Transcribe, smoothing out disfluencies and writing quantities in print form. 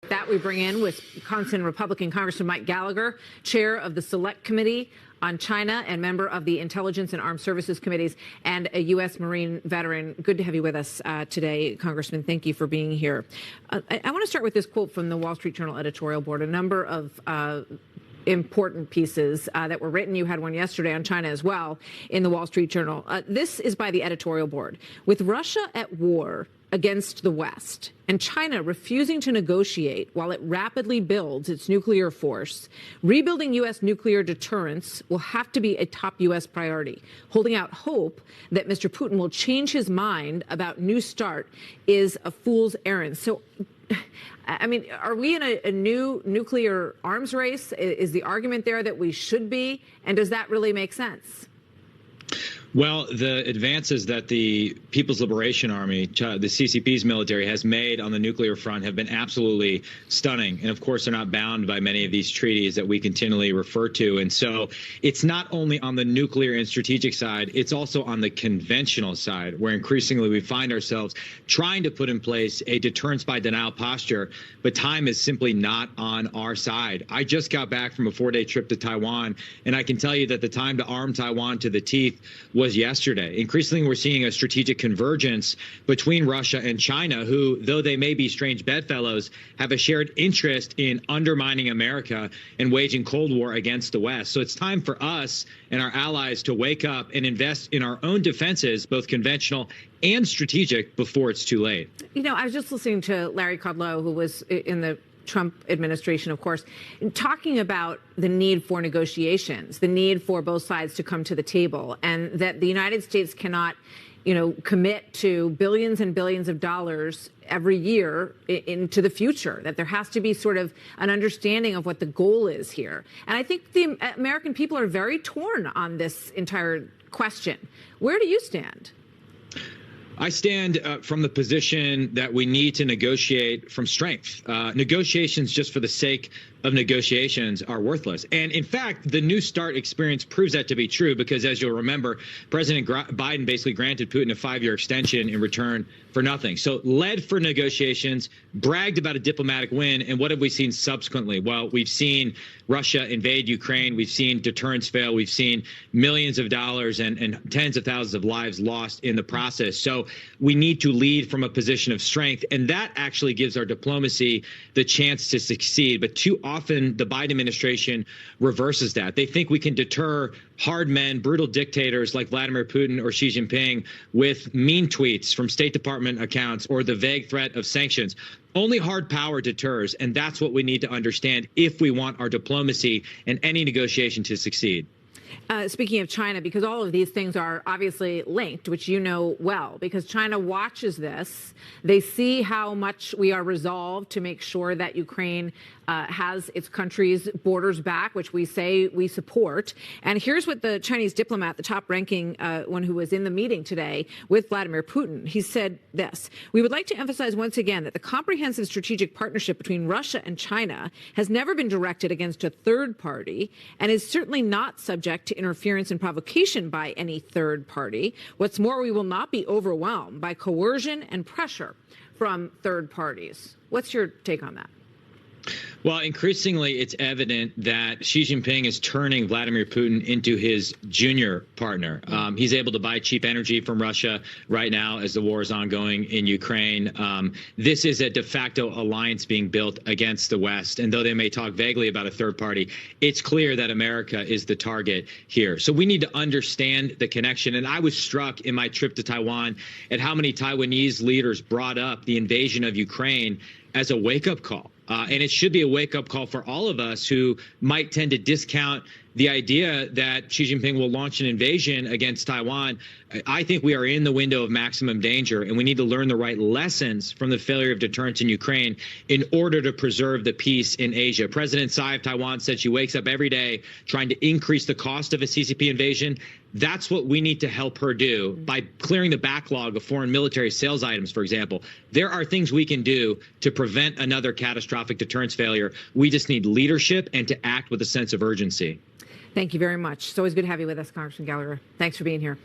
That we bring in Wisconsin Republican Congressman Mike Gallagher, chair of the Select Committee on China and member of the Intelligence and Armed Services Committees, and a U.S. Marine veteran. Good to have you with us today, Congressman. Thank you for being here. I want to start with this quote from the Wall Street Journal editorial board. A number of important pieces that were written. You had one yesterday on China as well in the Wall Street Journal. This is by the editorial board. With Russia at war against the West and China refusing to negotiate while it rapidly builds its nuclear force, rebuilding U.S. nuclear deterrence will have to be a top U.S. priority. Holding out hope that Mr. Putin will change his mind about New START is a fool's errand. So, I mean, are we in a new nuclear arms race? Is the argument there that we should be? And does that really make sense? Well, the advances that the People's Liberation Army, the CCP's military, has made on the nuclear front have been absolutely stunning. And of course, they're not bound by many of these treaties that we continually refer to. And so it's not only on the nuclear and strategic side, it's also on the conventional side, where increasingly we find ourselves trying to put in place a deterrence by denial posture. But time is simply not on our side. I just got back from a 4-day trip to Taiwan, and I can tell you that the time to arm Taiwan to the teeth was yesterday. Increasingly, we're seeing a strategic convergence between Russia and China, who, though they may be strange bedfellows, have a shared interest in undermining America and waging Cold War against the West. So it's time for us and our allies to wake up and invest in our own defenses, both conventional and strategic, before it's too late. You know, I was just listening to Larry Kudlow, who was in the Trump administration, of course, talking about the need for negotiations, the need for both sides to come to the table, and that the United States cannot, you know, commit to billions and billions of dollars every year into the future, that there has to be sort of an understanding of what the goal is here. And I think the American people are very torn on this entire question. Where do you stand? I stand from the position that we need to negotiate from strength. Negotiations just for the sake of negotiations are worthless. And in fact, the New START experience proves that to be true, because as you'll remember, President Biden basically granted Putin a 5-year extension in return for nothing. So led for negotiations, bragged about a diplomatic win. And what have we seen subsequently? Well, we've seen Russia invade Ukraine. We've seen deterrence fail. We've seen millions of dollars and tens of thousands of lives lost in the process. So we need to lead from a position of strength. And that actually gives our diplomacy the chance to succeed. But too often, the Biden administration reverses that. They think we can deter hard men, brutal dictators like Vladimir Putin or Xi Jinping with mean tweets from State Department accounts or the vague threat of sanctions. Only hard power deters, and that's what we need to understand if we want our diplomacy and any negotiation to succeed. Speaking of China, because all of these things are obviously linked, which you know well, because China watches this. They see how much we are resolved to make sure that Ukraine has its country's borders back, which we say we support. And here's what the Chinese diplomat, the top-ranking one who was in the meeting today with Vladimir Putin, he said this: "We would like to emphasize once again that the comprehensive strategic partnership between Russia and China has never been directed against a third party and is certainly not subject to interference and provocation by any third party. What's more, we will not be overwhelmed by coercion and pressure from third parties." What's your take on that? Well, increasingly, it's evident that Xi Jinping is turning Vladimir Putin into his junior partner. He's able to buy cheap energy from Russia right now as the war is ongoing in Ukraine. This is a de facto alliance being built against the West. And though they may talk vaguely about a third party, it's clear that America is the target here. So we need to understand the connection. And I was struck in my trip to Taiwan at how many Taiwanese leaders brought up the invasion of Ukraine as a wake-up call. And it should be a wake-up call for all of us who might tend to discount the idea that Xi Jinping will launch an invasion against Taiwan. I think we are in the window of maximum danger, and we need to learn the right lessons from the failure of deterrence in Ukraine in order to preserve the peace in Asia. President Tsai of Taiwan said she wakes up every day trying to increase the cost of a CCP invasion. That's what we need to help her do by clearing the backlog of foreign military sales items, for example. There are things we can do to prevent another catastrophic deterrence failure. We just need leadership and to act with a sense of urgency. Thank you very much. It's always good to have you with us, Congressman Gallagher. Thanks for being here.